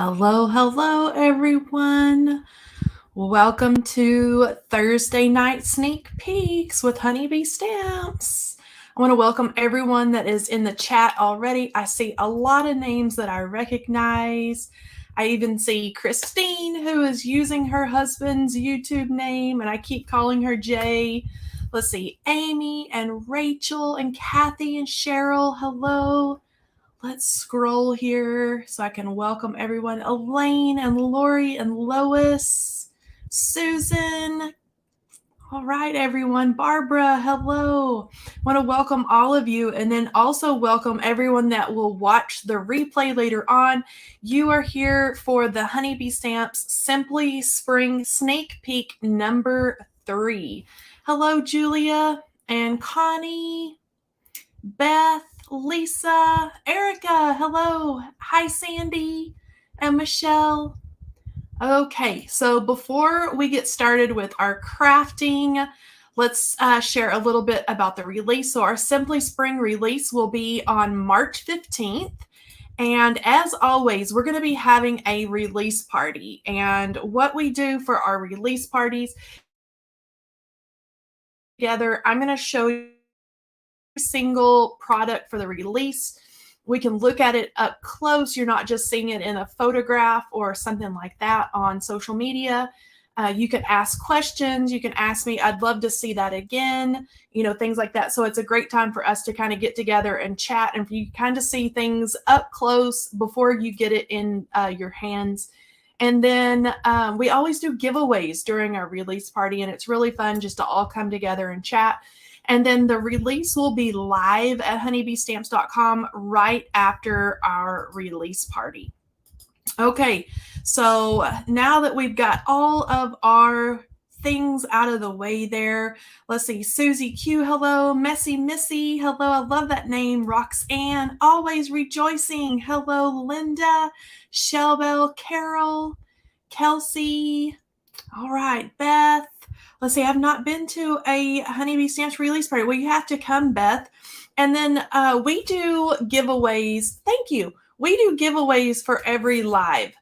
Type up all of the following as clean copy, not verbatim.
Hello, hello, everyone. Welcome to Thursday Night Sneak Peeks with Honeybee Stamps. I want to welcome everyone that is in the chat already. I see a lot of names that I recognize. I even see Christine, who is using her husband's YouTube name, and I keep calling her Jay. Let's see, Amy and Rachel and Kathy and Cheryl. Hello. Let's scroll here so I can welcome everyone. Elaine and Lori and Lois, Susan. All right, everyone. Barbara, hello. I want to welcome all of you and then also welcome everyone that will watch the replay later on. You are here for the Honeybee Stamps Simply Spring Sneak Peek number 3. Hello, Julia and Connie, Beth, Lisa, Erica, hello. Hi, Sandy and Michelle. Okay, so before we get started with our crafting, let's share a little bit about the release. So our Simply Spring release will be on March 15th. And as always, we're going to be having a release party. And what we do for our release parties together, I'm going to show you single product for the release. We can look at it up close. You're not just seeing it in a photograph or something like that on social media. You can ask questions. You can ask me, I'd love to see that again, things like that. So it's a great time for us to kind of get together and chat and for you kind of see things up close before you get it in your hands. And then we always do giveaways during our release party, and it's really fun just to all come together and chat. And then the release will be live at honeybeestamps.com right after our release party. Okay, so now that we've got all of our things out of the way there, let's see. Susie Q, hello. Messy Missy, hello. I love that name. Roxanne, always rejoicing. Hello, Linda, Shelbel, Carol, Kelsey. All right, Beth. Let's see, I've not been to a Honeybee Stamps release party. Well, you have to come, Beth. And then we do giveaways. Thank you. We do giveaways for every live.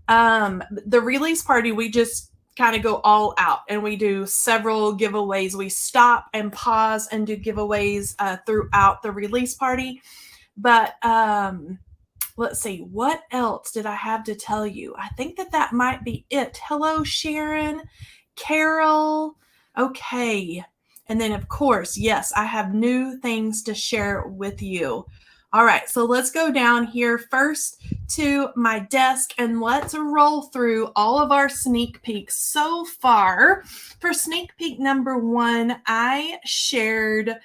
The release party, we just kind of go all out and we do several giveaways. We stop and pause and do giveaways throughout the release party. But let's see, what else did I have to tell you? I think that might be it. Hello, Sharon. Carol. Okay. And then, of course, yes, I have new things to share with you. All right, so let's go down here first to my desk and let's roll through all of our sneak peeks so far. For sneak peek number 1, I shared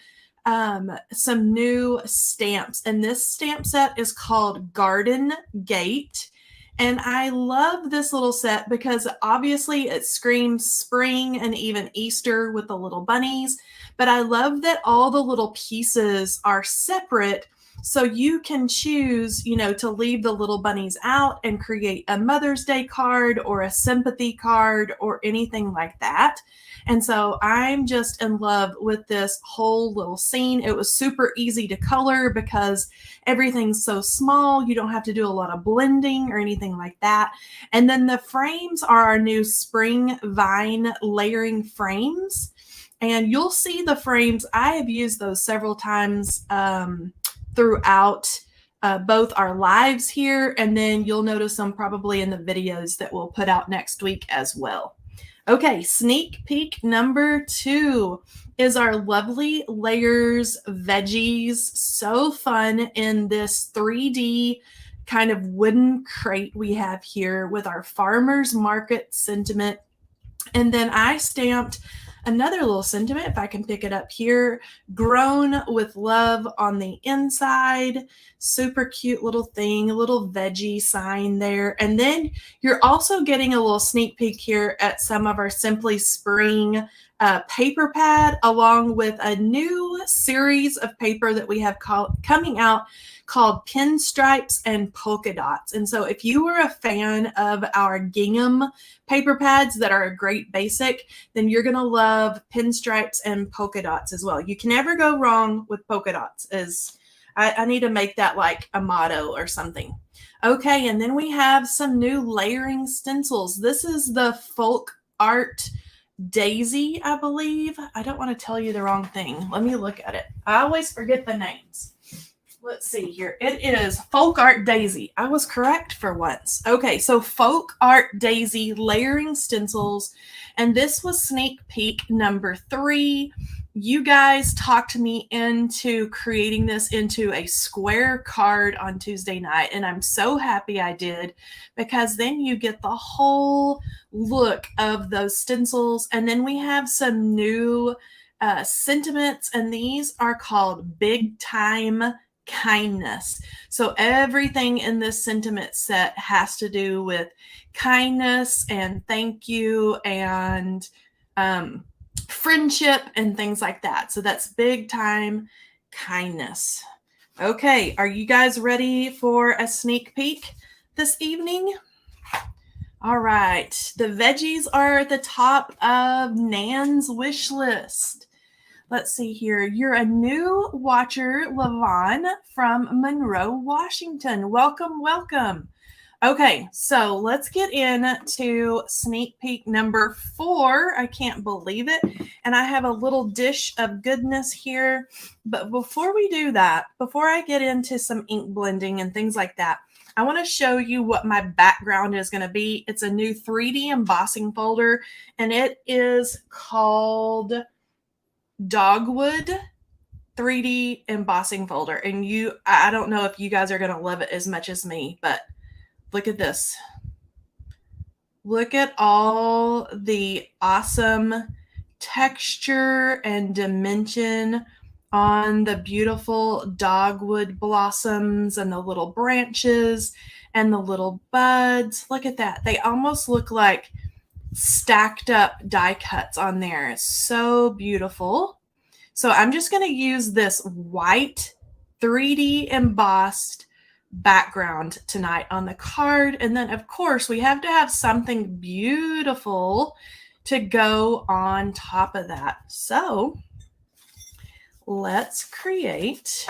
some new stamps, and this stamp set is called Garden Gate. And I love this little set because obviously it screams spring and even Easter with the little bunnies. But I love that all the little pieces are separate. So you can choose, to leave the little bunnies out and create a Mother's Day card or a sympathy card or anything like that. And so I'm just in love with this whole little scene. It was super easy to color because everything's so small. You don't have to do a lot of blending or anything like that. And then the frames are our new spring vine layering frames. And you'll see the frames. I have used those several times throughout both our lives here. And then you'll notice them probably in the videos that we'll put out next week as well. Okay, sneak peek number 2 is our lovely layers veggies. So fun in this 3D kind of wooden crate we have here with our farmer's market sentiment. And then I stamped another little sentiment, if I can pick it up here, grown with love on the inside. Super cute little thing, a little veggie sign there. And then you're also getting a little sneak peek here at some of our Simply Spring paper pad, along with a new series of paper that we have coming out called Pinstripes and Polka Dots. And so if you are a fan of our gingham paper pads that are a great basic, then you're going to love Pinstripes and Polka Dots as well. You can never go wrong with polka dots. I need to make that like a motto or something. Okay, and then we have some new layering stencils. This is the Folk Art Daisy, I believe. I don't want to tell you the wrong thing. Let me look at it. I always forget the names. Let's see here. It is Folk Art Daisy. I was correct for once. Okay, so Folk Art Daisy layering stencils. And this was sneak peek number 3. You guys talked me into creating this into a square card on Tuesday night. And I'm so happy I did, because then you get the whole look of those stencils. And then we have some new sentiments, and these are called Big Time Kindness. So everything in this sentiment set has to do with kindness and thank you and friendship and things like that. So that's Big Time Kindness. Okay, are you guys ready for a sneak peek this evening? All right, the veggies are at the top of Nan's wish list. Let's see here. You're a new watcher, Lavon from Monroe, Washington. Welcome, welcome. Okay, so let's get into sneak peek number 4. I can't believe it. And I have a little dish of goodness here. But before we do that, before I get into some ink blending and things like that, I want to show you what my background is going to be. It's a new 3D embossing folder, and it is called Dogwood 3D embossing folder. And I don't know if you guys are going to love it as much as me, but look at this. Look at all the awesome texture and dimension on the beautiful dogwood blossoms and the little branches and the little buds. Look at that. They almost look like stacked up die cuts on there. It's so beautiful. So I'm just going to use this white 3D embossed background tonight on the card. And then, of course, we have to have something beautiful to go on top of that. So let's create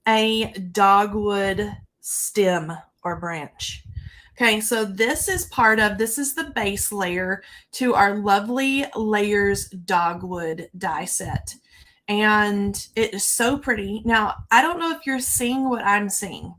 a dogwood stem or branch. Okay, so this is the base layer to our Lovely Layers Dogwood die set. And it is so pretty. Now, I don't know if you're seeing what I'm seeing,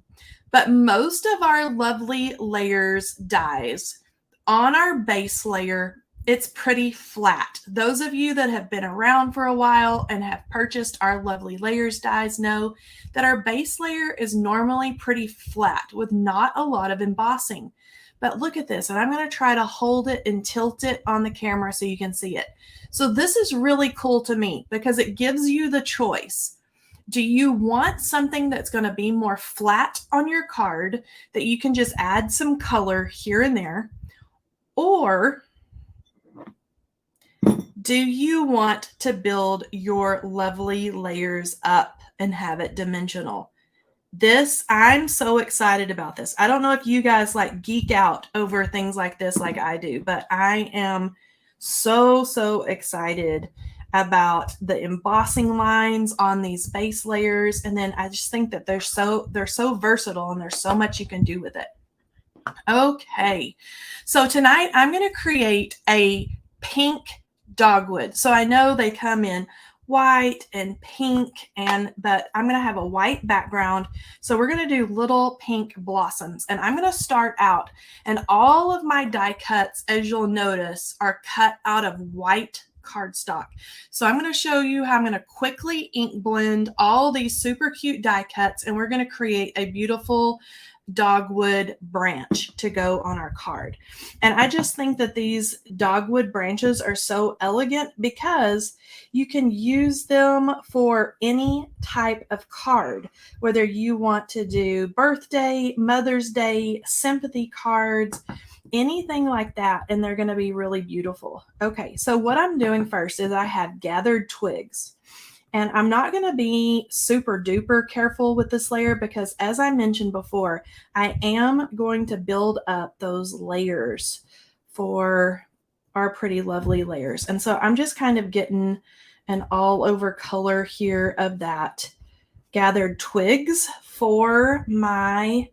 but most of our Lovely Layers dies on our base layer, it's pretty flat. Those of you that have been around for a while and have purchased our Lovely Layers dies know that our base layer is normally pretty flat with not a lot of embossing. But look at this, and I'm going to try to hold it and tilt it on the camera so you can see it. So this is really cool to me because it gives you the choice. Do you want something that's going to be more flat on your card that you can just add some color here and there? Or do you want to build your Lovely Layers up and have it dimensional? I'm so excited about this. I don't know if you guys like geek out over things like this like I do, but I am so excited about the embossing lines on these base layers. And then I just think that they're so versatile and there's so much you can do with it. Okay, so tonight I'm going to create a pink dogwood. So I know they come in white and pink, but I'm going to have a white background. So we're going to do little pink blossoms, and I'm going to start out, and all of my die cuts, as you'll notice, are cut out of white cardstock. So I'm going to show you how I'm going to quickly ink blend all these super cute die cuts, and we're going to create a beautiful dogwood branch to go on our card. And I just think that these dogwood branches are so elegant because you can use them for any type of card, whether you want to do birthday, Mother's Day, sympathy cards, anything like that, and they're going to be really beautiful. Okay, so what I'm doing first is I have gathered twigs. And I'm not going to be super duper careful with this layer because, as I mentioned before, I am going to build up those layers for our pretty lovely layers. And so I'm just kind of getting an all over color here of that gathered twigs for my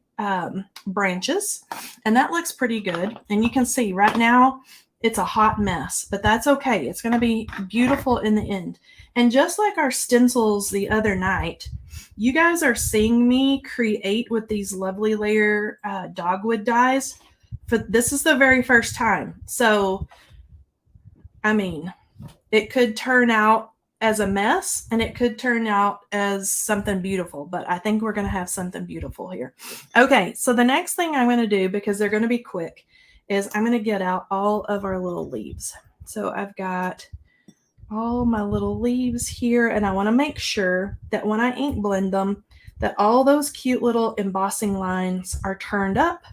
branches, and that looks pretty good. And you can see right now it's a hot mess, but that's okay. It's going to be beautiful in the end. And just like our stencils the other night, you guys are seeing me create with these Lovely Layer dogwood dies. This is the very first time. So, I mean, it could turn out as a mess and it could turn out as something beautiful, but I think we're going to have something beautiful here. Okay, so the next thing I'm going to do, because they're going to be quick, is I'm going to get out all of our little leaves. So I've got all my little leaves here, and I want to make sure that when I ink blend them, that all those cute little embossing lines are turned up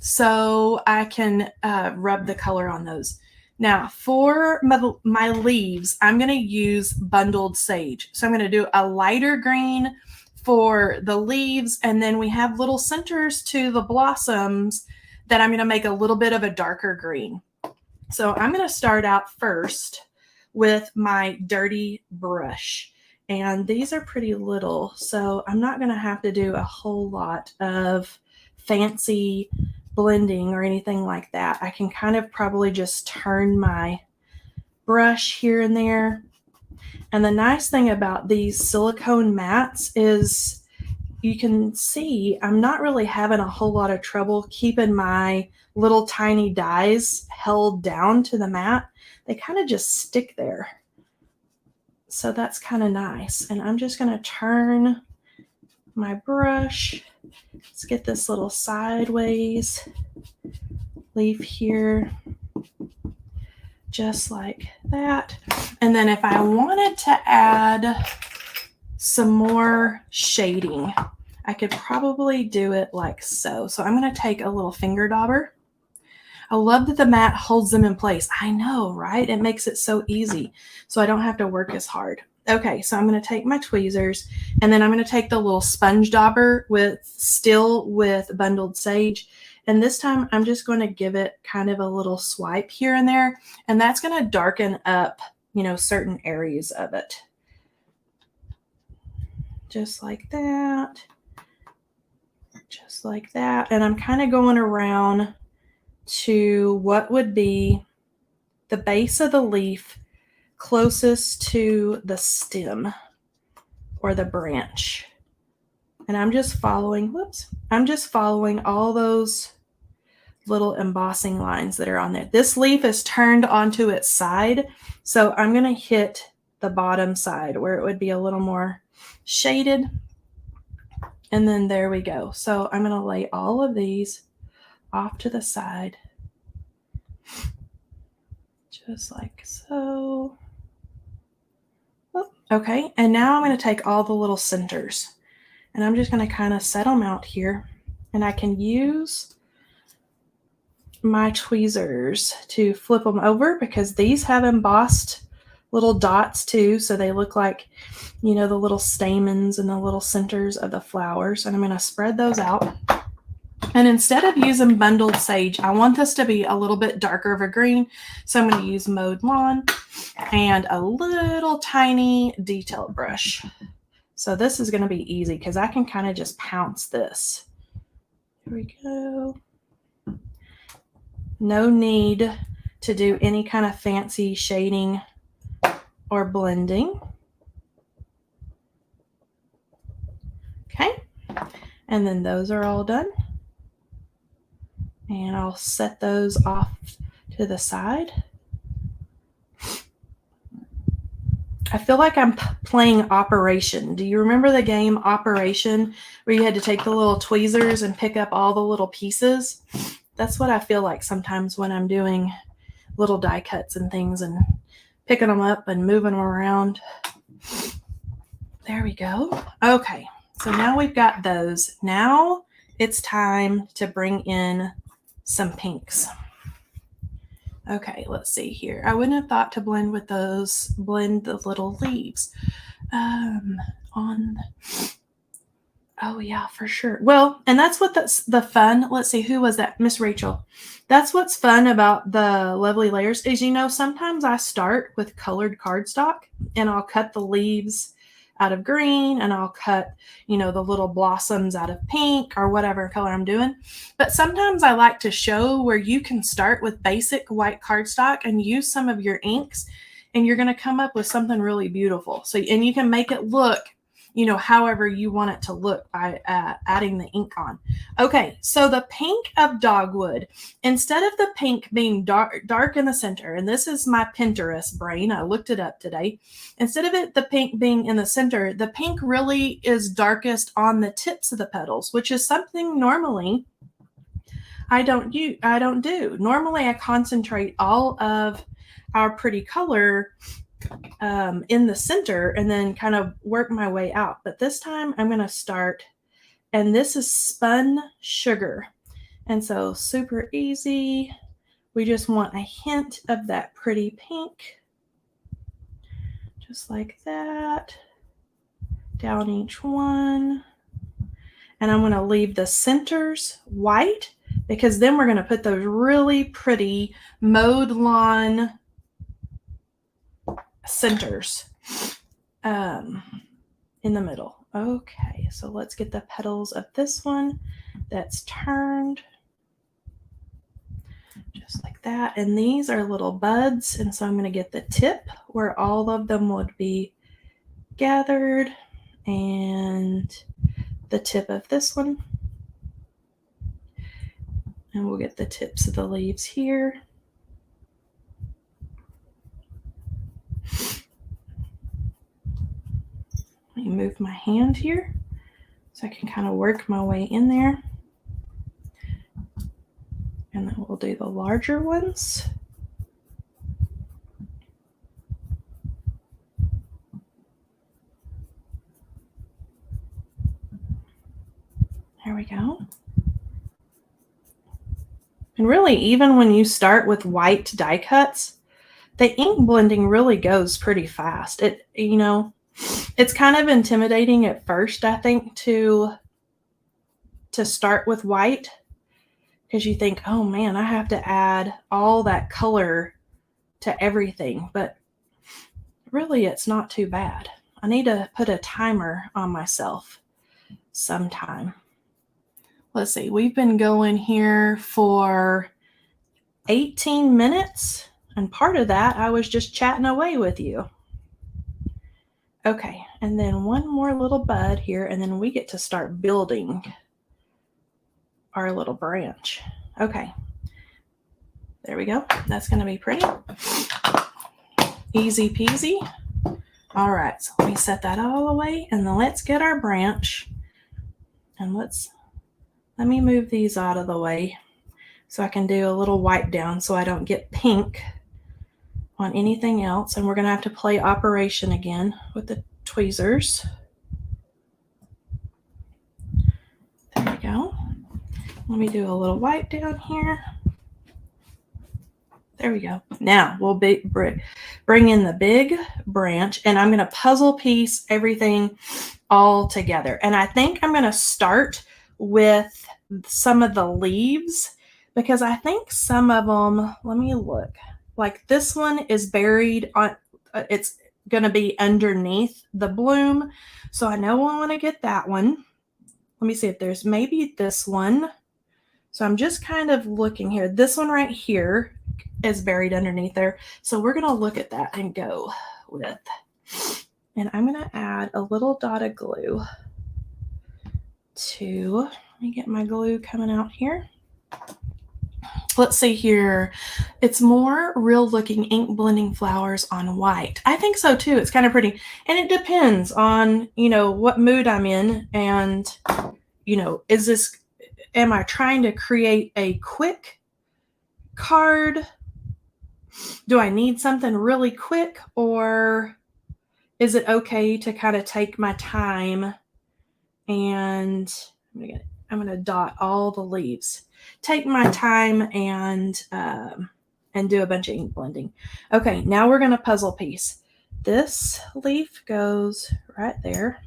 so I can rub the color on those. Now, for my leaves, I'm going to use bundled sage. So I'm going to do a lighter green for the leaves, and then we have little centers to the blossoms that I'm going to make a little bit of a darker green. So I'm going to start out first with my dirty brush. And these are pretty little, so I'm not going to have to do a whole lot of fancy blending or anything like that. I can kind of probably just turn my brush here and there. And the nice thing about these silicone mats is you can see I'm not really having a whole lot of trouble keeping my little tiny dies held down to the mat. They kind of just stick there. So that's kind of nice. And I'm just going to turn my brush. Let's get this little sideways leaf here, just like that. And then if I wanted to add some more shading, I could probably do it like so. So I'm going to take a little finger dauber. I love that the mat holds them in place. I know, right? It makes it so easy, so I don't have to work as hard. Okay, so I'm going to take my tweezers, and then I'm going to take the little sponge dauber with bundled sage. And this time I'm just going to give it kind of a little swipe here and there, and that's going to darken up, certain areas of it. Just like that. Just like that. And I'm kind of going around to what would be the base of the leaf closest to the stem or the branch. And I'm just following all those little embossing lines that are on there. This leaf is turned onto its side, so I'm going to hit the bottom side where it would be a little more shaded. And then there we go. So I'm going to lay all of these off to the side, just like so. Okay, and now I'm going to take all the little centers, and I'm just going to kind of set them out here, and I can use my tweezers to flip them over because these have embossed little dots too, so they look like, the little stamens and the little centers of the flowers. And I'm going to spread those out. And instead of using bundled sage, I want this to be a little bit darker of a green. So I'm going to use mowed lawn and a little tiny detailed brush. So this is going to be easy because I can kind of just pounce this. Here we go. No need to do any kind of fancy shading or blending. Okay. And then those are all done. And I'll set those off to the side. I feel like I'm playing Operation. Do you remember the game Operation where you had to take the little tweezers and pick up all the little pieces? That's what I feel like sometimes when I'm doing little die cuts and things and picking them up and moving them around. There we go. Okay, so now we've got those. Now it's time to bring in some pinks. Okay, let's see here. I wouldn't have thought to blend the little leaves oh yeah, for sure. Well, and that's what the fun. Let's see, who was that? Miss Rachel. That's what's fun about the Lovely Layers is, sometimes I start with colored cardstock and I'll cut the leaves out of green, and I'll cut, you know, the little blossoms out of pink or whatever color I'm doing. But sometimes I like to show where you can start with basic white cardstock and use some of your inks, and you're going to come up with something really beautiful. So, and you can make it look, you know, however you want it to look by adding the ink on. Okay, so the pink of dogwood, instead of the pink being dark in the center, and this is my Pinterest brain, I looked it up today. Instead of it, the pink being in the center, the pink really is darkest on the tips of the petals, which is something normally I don't do. Normally I concentrate all of our pretty color in the center and then kind of work my way out. But this time I'm going to start, and this is spun sugar. And so super easy. We just want a hint of that pretty pink. Just like that. Down each one. And I'm going to leave the centers white, because then we're going to put those really pretty mowed lawn centers in the middle. Okay, so let's get the petals of this one that's turned just like that. And these are little buds, and so I'm going to get the tip where all of them would be gathered, and the tip of this one, and we'll get the tips of the leaves here. Let me move my hand here so I can kind of work my way in there. And then we'll do the larger ones. There we go. And really, even when you start with white die cuts, the ink blending really goes pretty fast. It, you know, it's kind of intimidating at first, I think, to start with white, because you think, oh man, I have to add all that color to everything. But really, it's not too bad. I need to put a timer on myself sometime. Let's see, we've been going here for 18 minutes, and part of that I was just chatting away with you. Okay, and then one more little bud here, and then we get to start building our little branch. Okay, there we go. That's going to be pretty. Easy peasy. All right, so let me set that all away, and then let's get our branch, and let me move these out of the way so I can do a little wipe down so I don't get pink on anything else. And we're going to have to play operation again with the tweezers. There we go. Let me do a little wipe down here. There we go. Now we'll bring in the big branch, and I'm going to puzzle piece everything all together. And I think I'm going to start with some of the leaves, because I think some of them, let me look, like this one is buried on, it's going to be underneath the bloom. So I know I want to get that one. Let me see if there's maybe this one. So I'm just kind of looking here. This one right here is buried underneath there. So we're going to look at that and go with, and I'm going to add a little dot of glue to, let me get my glue coming out here. Let's see here. It's more real looking ink blending flowers on white. I think so too. It's kind of pretty. And it depends on, you know, what mood I'm in. And, you know, am I trying to create a quick card? Do I need something really quick, or is it okay to kind of take my time? And I'm going to dot all the leaves. Take my time and do a bunch of ink blending. Okay, now we're going to puzzle piece. This leaf goes right there,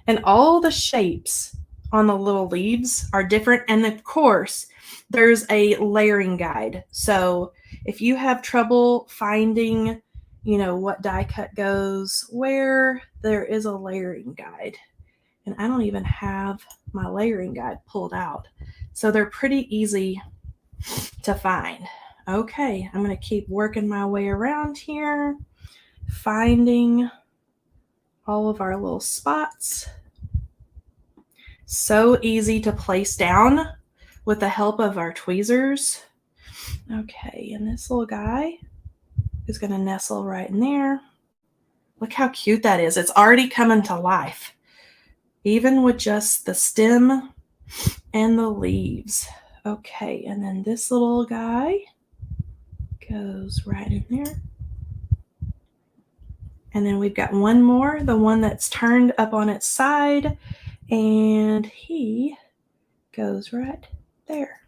and all the shapes on the little leaves are different. And of course, there's a layering guide. So if you have trouble finding, you know, what die cut goes where. There is a layering guide. And I don't even have my layering guide pulled out. So they're pretty easy to find. Okay, I'm going to keep working my way around here, finding all of our little spots. So easy to place down with the help of our tweezers. Okay, and this little guy is going to nestle right in there. Look how cute that is. It's already coming to life, even with just the stem and the leaves. Okay, and then this little guy goes right in there. And then we've got one more, the one that's turned up on its side, and he goes right there.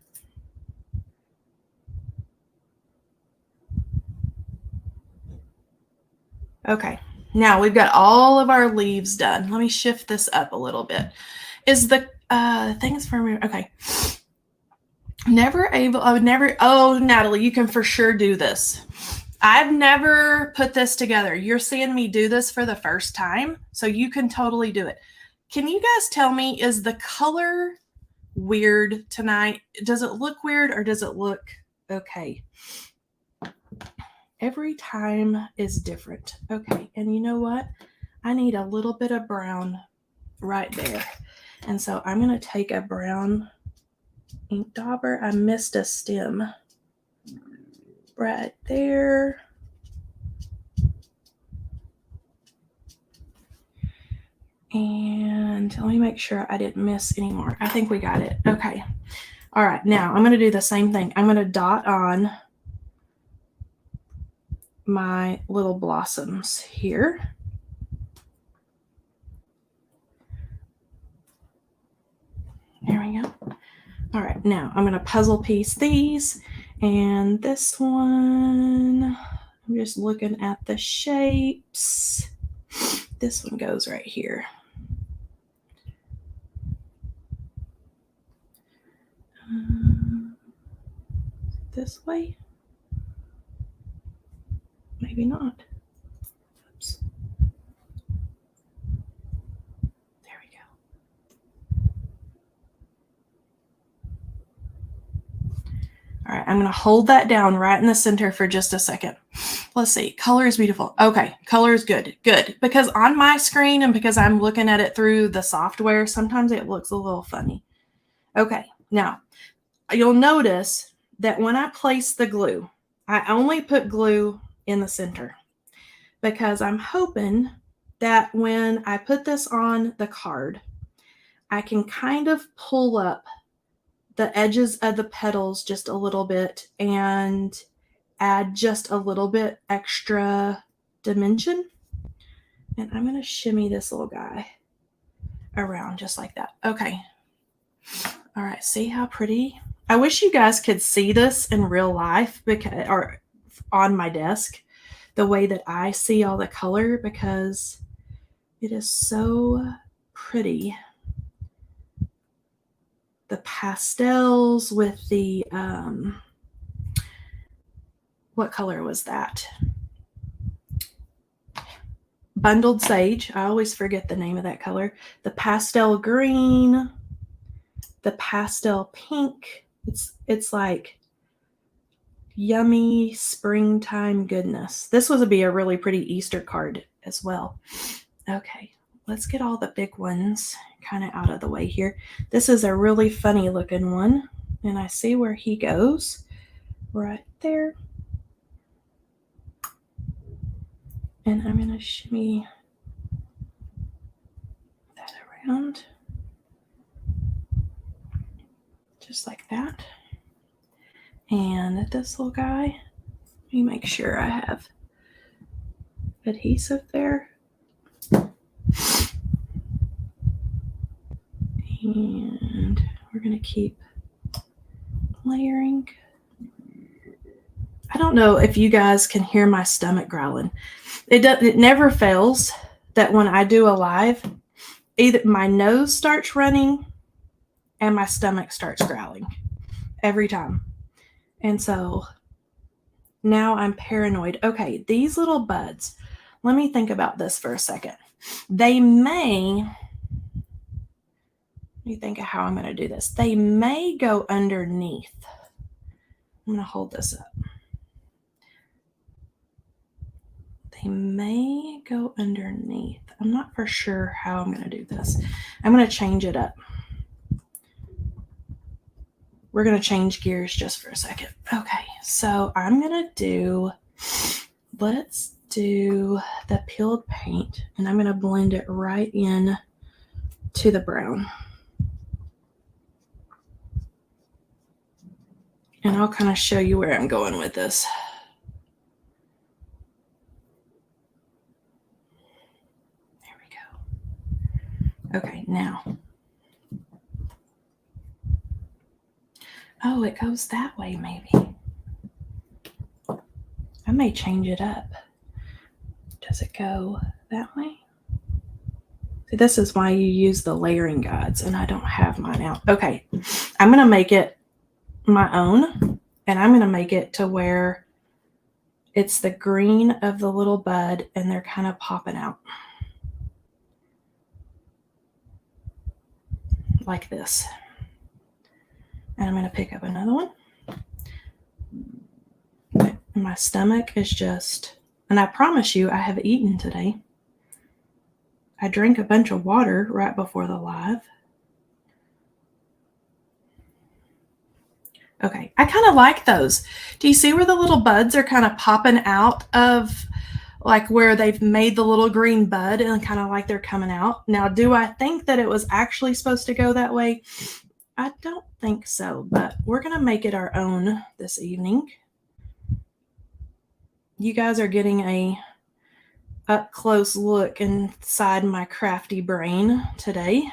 Okay, now we've got all of our leaves done. Let me shift this up a little bit. Is the things for me? Okay. Oh, Natalie, you can for sure do this. I've never put this together. You're seeing me do this for the first time, so you can totally do it. Can you guys tell me, is the color weird tonight? Does it look weird or does it look okay? Every time is different. Okay, and you know what? I need a little bit of brown right there. And so I'm going to take a brown ink dauber. I missed a stem right there. And let me make sure I didn't miss any more. I think we got it. Okay. All right. Now I'm going to do the same thing. I'm going to dot on my little blossoms here. There we go. All right. Now I'm going to puzzle piece these. And this one, I'm just looking at the shapes. This one goes right here. This way? Maybe not. Oops. There we go. All right, I'm going to hold that down right in the center for just a second. Let's see. Color is beautiful. Okay, color is good. Good. Because on my screen and because I'm looking at it through the software, sometimes it looks a little funny. Okay, now you'll notice that when I place the glue, I only put glue in the center because I'm hoping that when I put this on the card, I can kind of pull up the edges of the petals just a little bit and add just a little bit extra dimension. And I'm going to shimmy this little guy around just like that. Okay. All right. See how pretty? I wish you guys could see this in real life or on my desk, the way that I see all the color, because it is so pretty. The pastels with the, what color was that? Bundled sage. I always forget the name of that color. The pastel green, the pastel pink. It's like yummy springtime goodness. This would be a really pretty Easter card as well. Okay, let's get all the big ones kind of out of the way here. This is a really funny looking one, and I see where he goes right there. And I'm going to shimmy that around just like that. And this little guy, let me make sure I have adhesive there. And we're going to keep layering. I don't know if you guys can hear my stomach growling. It never fails that when I do a live, either my nose starts running and my stomach starts growling every time. And so Now I'm paranoid. Okay, these little buds, let me think about this for a second. They may, let me think of how I'm going to do this. They may go underneath. I'm going to hold this up. They may go underneath. I'm not for sure how I'm going to do this. I'm going to change it up. We're going to change gears just for a second. Okay, so I'm going to do, let's do the peeled paint, and I'm going to blend it right in to the brown. And I'll kind of show you where I'm going with this. There we go. Okay, now. Oh, it goes that way maybe. I may change it up. Does it go that way? See, this is why you use the layering guides, and I don't have mine out. Okay, I'm going to make it my own, and I'm going to make it to where it's the green of the little bud, and they're kind of popping out. Like this. And I'm going to pick up another one. My stomach is just, and I promise you I have eaten today. I drank a bunch of water right before the live. Okay, I kind of like those. Do you see where the little buds are kind of popping out of, like where they've made the little green bud and kind of like they're coming out? Now, do I think that it was actually supposed to go that way? I don't think so, but we're going to make it our own this evening. You guys are getting a up close look inside my crafty brain today.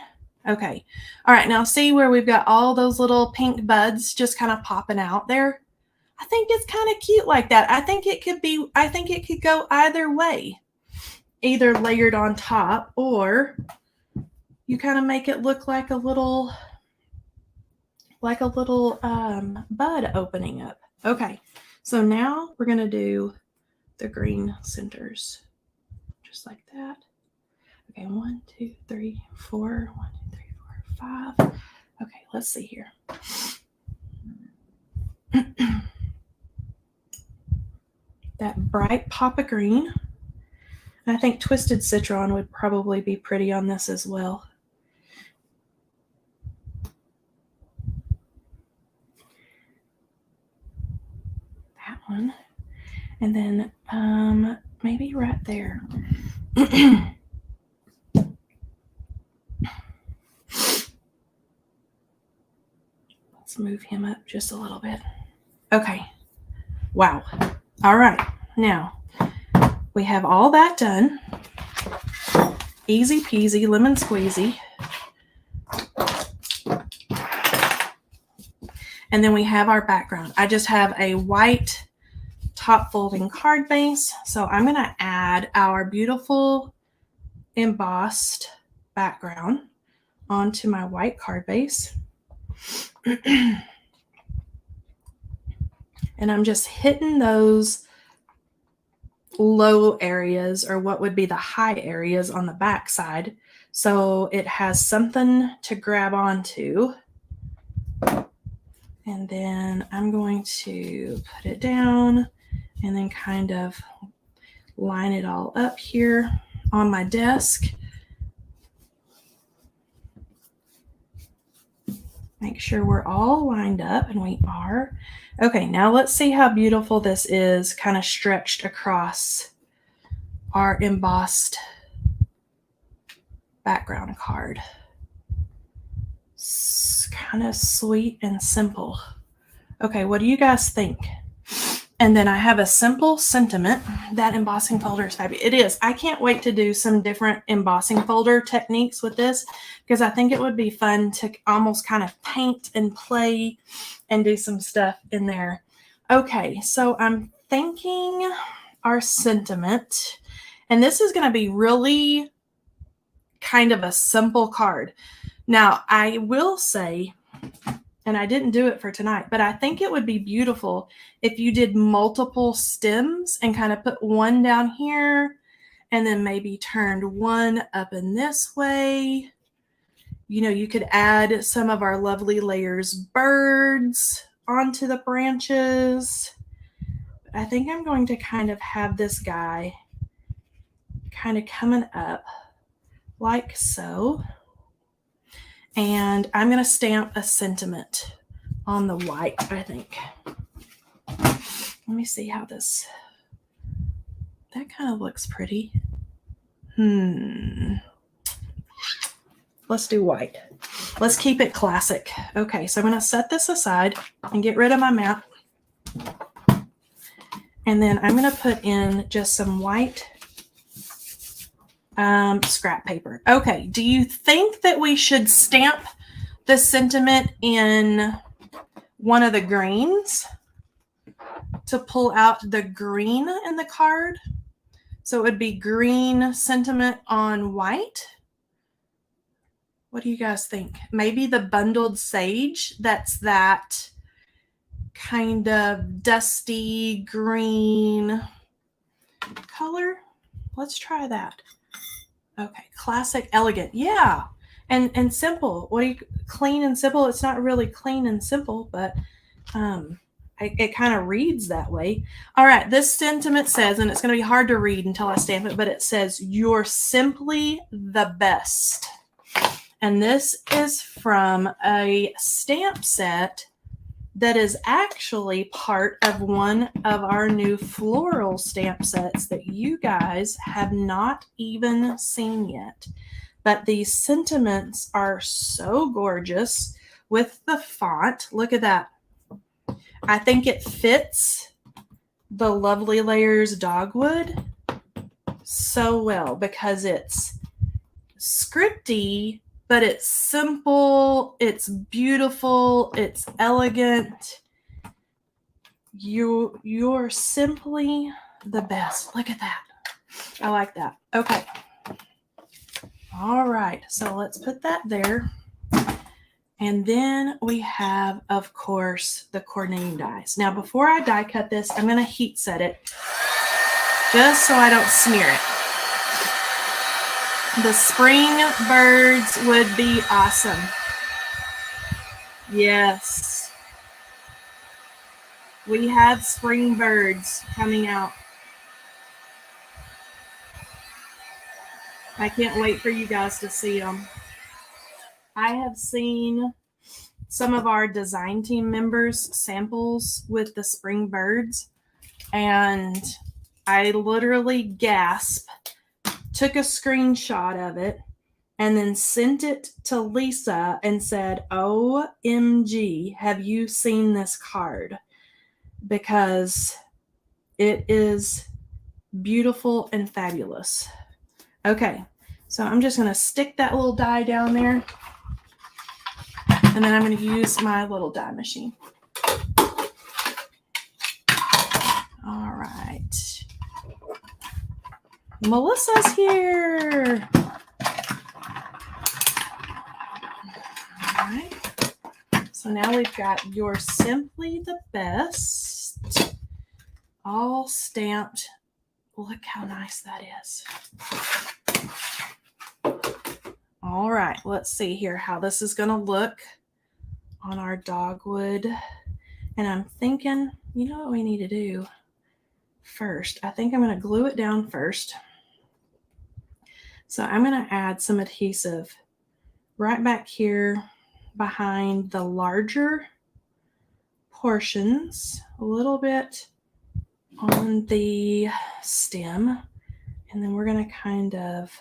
Okay. All right. Now see where we've got all those little pink buds just kind of popping out there. I think it's kind of cute like that. I think it could go either way, either layered on top, or you kind of make it look like a little bud opening up. Okay. So now we're going to do the green centers just like that. Okay. 1, 2, 3, 4. 1, 2, 3, 4, 5. Okay. Let's see here. That bright pop of green. And I think twisted citron would probably be pretty on this as well. That one. And then maybe right there. Let's move him up just a little bit. Okay. Wow. All right. Now, we have all that done. Easy peasy, lemon squeezy. And then we have our background. I just have a white top folding card base. So I'm going to add our beautiful embossed background onto my white card base. And I'm just hitting those low areas, or what would be the high areas on the back side, so it has something to grab onto. And then I'm going to put it down and then kind of line it all up here on my desk. Make sure we're all lined up, and we are. Okay, now let's see how beautiful this is kind of stretched across our embossed background card. It's kind of sweet and simple. Okay, what do you guys think? And then I have a simple sentiment. That embossing folder is fabulous. It is. I can't wait to do some different embossing folder techniques with this, because I think it would be fun to almost kind of paint and play and do some stuff in there. Okay, so I'm thinking our sentiment, and this is going to be really kind of a simple card. Now, I will say And I didn't do it for tonight, but I think it would be beautiful if you did multiple stems and kind of put one down here and then maybe turned one up in this way. You know, you could add some of our lovely layers birds onto the branches. I think I'm going to kind of have this guy kind of coming up like so. And I'm going to stamp a sentiment on the white, I think. Let me see how this, that kind of looks pretty. Let's do white. Let's keep it classic. Okay, so I'm going to set this aside and get rid of my map. And then I'm going to put in just some white scrap paper. Okay, do you think that we should stamp the sentiment in one of the greens to pull out the green in the card? So it would be green sentiment on white. What do you guys think? Maybe the bundled sage, that's that kind of dusty green color. Let's try that. Okay, classic, elegant. Yeah, and simple. What do you, clean and simple? It's not really clean and simple, but it kind of reads that way. All right, this sentiment says, and it's going to be hard to read until I stamp it, but it says, "You're simply the best." And this is from a stamp set that is actually part of one of our new floral stamp sets that you guys have not even seen yet. But these sentiments are so gorgeous with the font. Look at that. I think it fits the Lovely Layers dogwood so well because it's scripty, but it's simple, it's beautiful, it's elegant. You're simply the best. Look at that. I like that. Okay. All right. So let's put that there. And then we have, of course, the cornelian dies. Now, before I die cut this, I'm going to heat set it just so I don't smear it. The spring birds would be awesome. Yes. We have spring birds coming out. I can't wait for you guys to see them. I have seen some of our design team members samples with the spring birds, and I literally gasped, took a screenshot of it, and then sent it to Lisa and said, OMG, have you seen this card? Because it is beautiful and fabulous. Okay, so I'm just going to stick that little die down there, and then I'm going to use my little die machine. All right. Melissa's here. All right. So now we've got You're Simply the Best all stamped. Look how nice that is. All right, let's see here how this is going to look on our dogwood. And I'm thinking, you know what we need to do first? I think I'm going to glue it down first. So I'm going to add some adhesive right back here behind the larger portions, a little bit on the stem, and then we're going to kind of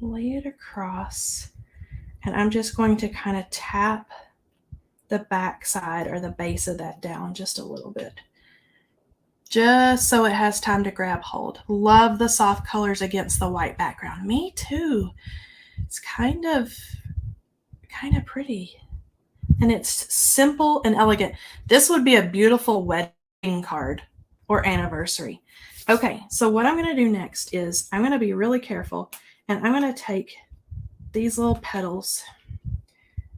lay it across, and I'm just going to kind of tap the back side or the base of that down just a little bit, just so it has time to grab hold. Love the soft colors against the white background. Me too. It's kind of pretty, and it's simple and elegant. This would be a beautiful wedding card or anniversary. Okay, so what I'm going to do next is I'm going to be really careful, and I'm going to take these little petals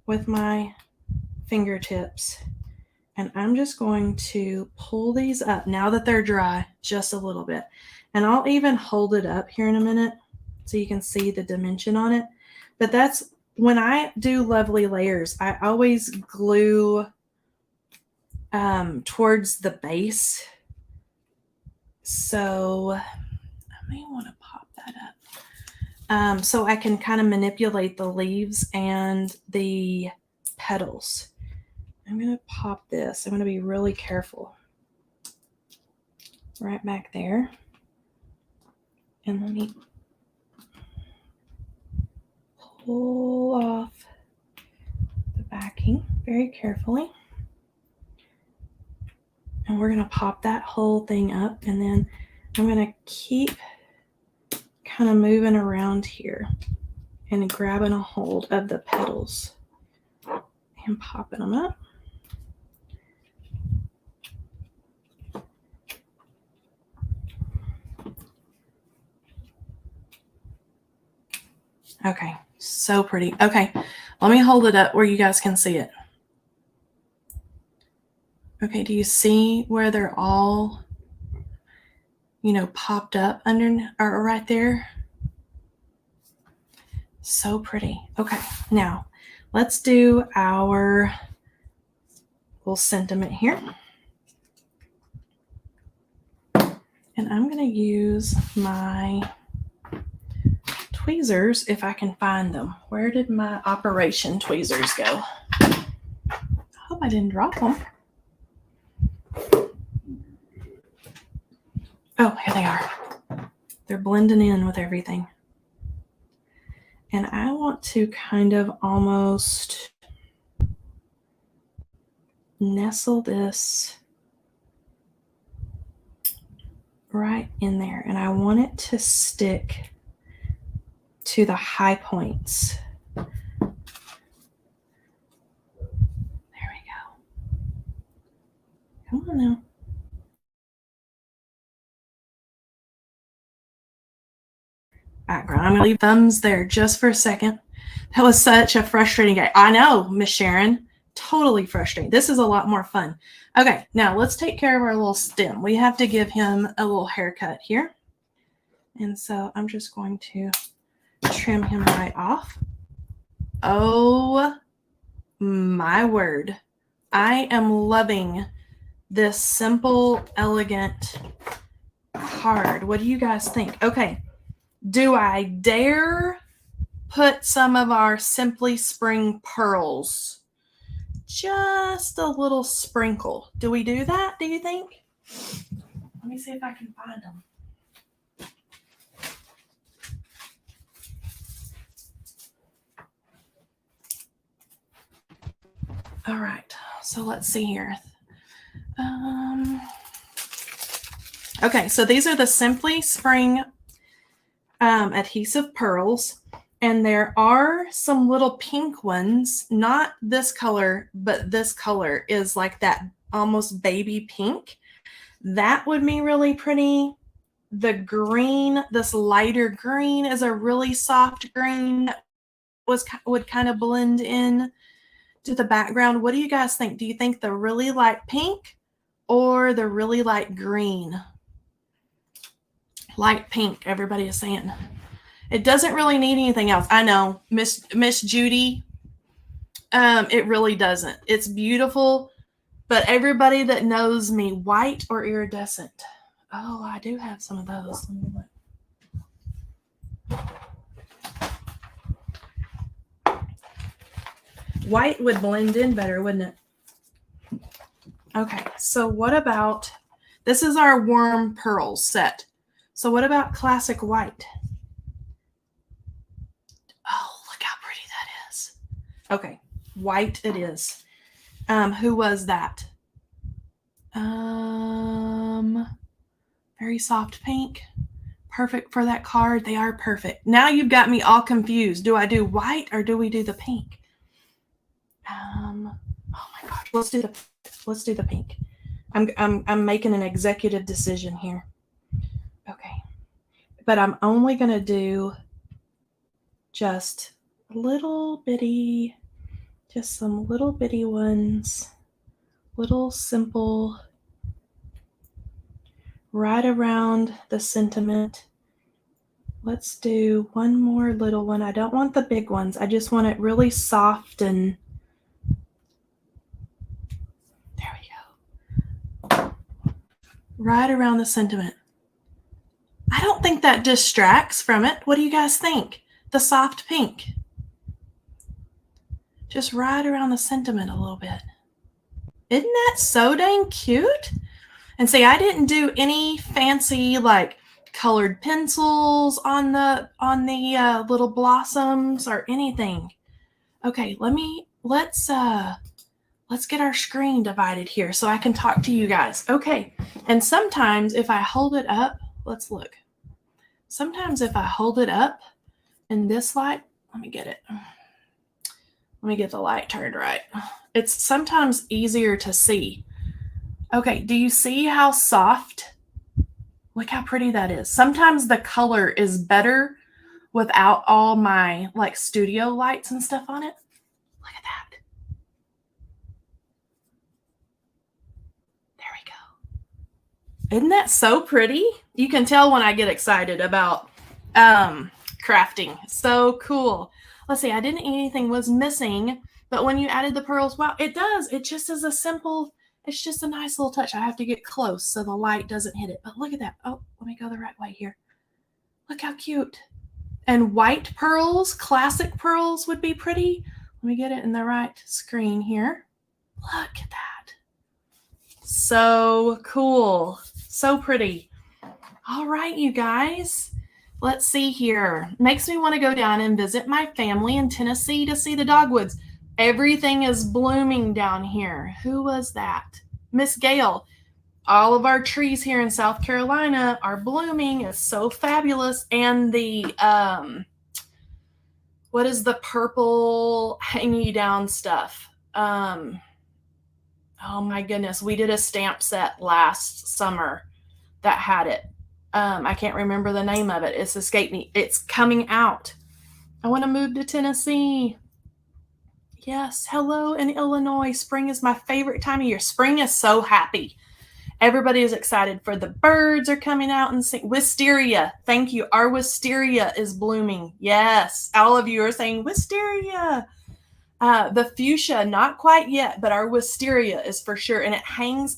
with my fingertips, and I'm just going to pull these up now that they're dry just a little bit. And I'll even hold it up here in a minute so you can see the dimension on it. But that's when I do lovely layers, I always glue towards the base. So I may want to pop that up so I can kind of manipulate the leaves and the petals. I'm going to pop this. I'm going to be really careful. Right back there. And let me pull off the backing very carefully. And we're going to pop that whole thing up. And then I'm going to keep kind of moving around here and grabbing a hold of the petals and popping them up. Okay, so pretty. Okay, let me hold it up where you guys can see it. Okay, do you see where they're all, popped up under or right there? So pretty. Okay, now let's do our little sentiment here. And I'm going to use my tweezers if I can find them. Where did my operation tweezers go? I hope I didn't drop them. Oh, here they are. They're blending in with everything. And I want to kind of almost nestle this right in there. And I want it to stick to the high points. There we go. Come on now. Background. I'm going to leave thumbs there just for a second. That was such a frustrating day. I know, Miss Sharon. Totally frustrating. This is a lot more fun. Okay, now let's take care of our little stem. We have to give him a little haircut here. And so I'm just going to trim him right off. Oh my word. I am loving this simple, elegant card. What do you guys think? Okay. Do I dare put some of our Simply Spring pearls? Just a little sprinkle. Do we do that, do you think? Let me see if I can find them. All right, so let's see here. Okay, so these are the Simply Spring adhesive pearls, and there are some little pink ones, not this color, but this color is like that almost baby pink. That would be really pretty. The green, this lighter green is a really soft green that would kind of blend in to the background. What do you guys think? Do you think the really light pink or the really light green? Light pink, everybody is saying. It doesn't really need anything else. I know, Miss Judy, it really doesn't. It's beautiful, but everybody that knows me, white or iridescent. Oh, I do have some of those. Let me look. White would blend in better, wouldn't it? Okay, so what about, this is our warm pearls set. So what about classic white? Oh, look how pretty that is. Okay, white it is. Who was that? Very soft pink. Perfect for that card. They are perfect. Now you've got me all confused. Do I do white or do we do the pink? Oh my gosh. Let's do the pink. I'm making an executive decision here. Okay. But I'm only going to do just a little bitty, Just some little bitty ones, little simple, right around the sentiment. Let's do one more little one. I don't want the big ones. I just want it really soft and there we go. Right around the sentiment. I don't think that distracts from it. What do you guys think? The soft pink. Just right around the sentiment a little bit. Isn't that so dang cute? And see, I didn't do any fancy like colored pencils on the little blossoms or anything. Okay, let's get our screen divided here so I can talk to you guys. Okay, and sometimes if I hold it up, let's look. Sometimes if I hold it up in this light, let me get it. Let me get the light turned right. It's sometimes easier to see. Okay, do you see how soft? Look how pretty that is. Sometimes the color is better without all my like studio lights and stuff on it. Look at that. There we go. Isn't that so pretty? You can tell when I get excited about crafting. So cool. Let's see, I didn't eat anything was missing, but when you added the pearls, wow, it does. It just is a simple, it's just a nice little touch. I have to get close so the light doesn't hit it. But look at that. Oh, let me go the right way here. Look how cute. And white pearls, classic pearls would be pretty. Let me get it in the right screen here. Look at that. So cool. So pretty. All right, you guys. Let's see here. Makes me want to go down and visit my family in Tennessee to see the dogwoods. Everything is blooming down here. Who was that? Miss Gail. All of our trees here in South Carolina are blooming. It's so fabulous. And the, what is the purple hanging down stuff? Oh my goodness. We did a stamp set last summer that had it. I can't remember the name of it. It's escaped me. It's coming out. I want to move to Tennessee. Yes. Hello in Illinois. Spring is my favorite time of year. Spring is so happy. Everybody is excited for the birds are coming out and sing. Wisteria. Thank you. Our wisteria is blooming. Yes. All of you are saying wisteria. The fuchsia, not quite yet, but our wisteria is for sure. And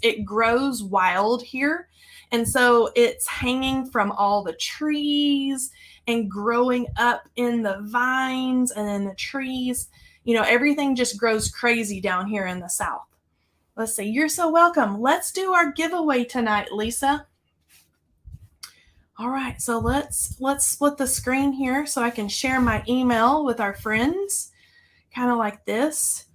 it grows wild here. And so it's hanging from all the trees and growing up in the vines and in the trees. You know, everything just grows crazy down here in the South. Let's see. You're so welcome. Let's do our giveaway tonight, Lisa. All right. So let's split the screen here so I can share my email with our friends, kind of like this.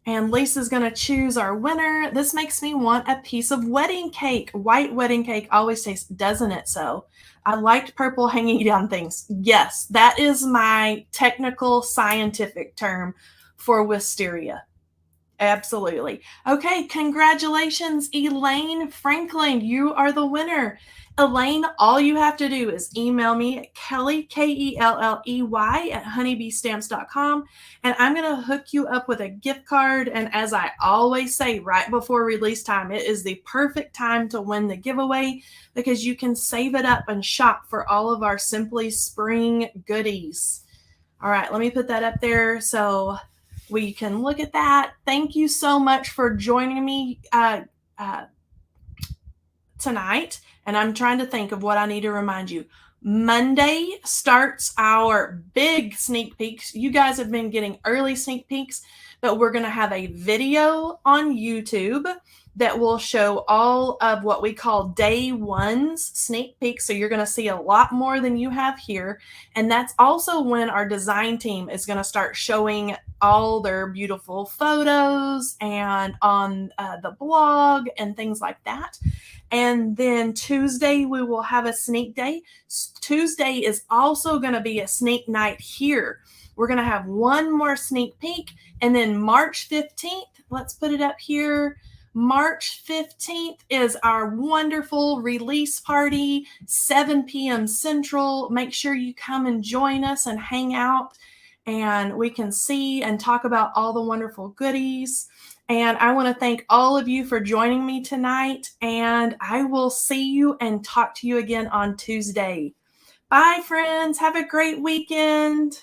And Lisa's going to choose our winner. This makes me want a piece of wedding cake. White wedding cake always tastes, doesn't it? So I liked purple hanging down things. Yes, that is my technical scientific term for wisteria. Absolutely. Okay, congratulations, Elaine Franklin. You are the winner. Elaine, all you have to do is email me at Kelley, Kelley at honeybeestamps.com, and I'm going to hook you up with a gift card. And as I always say, right before release time, it is the perfect time to win the giveaway because you can save it up and shop for all of our Simply Spring goodies. All right, let me put that up there so we can look at that. Thank you so much for joining me tonight. And I'm trying to think of what I need to remind you. Monday starts our big sneak peeks. You guys have been getting early sneak peeks, but we're going to have a video on YouTube that will show all of what we call day one's sneak peeks. So you're going to see a lot more than you have here. And that's also when our design team is going to start showing all their beautiful photos and on the blog and things like that. And then Tuesday, we will have a sneak day. Tuesday is also going to be a sneak night here. We're going to have one more sneak peek. And then March 15th, let's put it up here. March 15th is our wonderful release party, 7 p.m. Central. Make sure you come and join us and hang out and we can see and talk about all the wonderful goodies. And I want to thank all of you for joining me tonight, and I will see you and talk to you again on Tuesday. Bye, friends. Have a great weekend.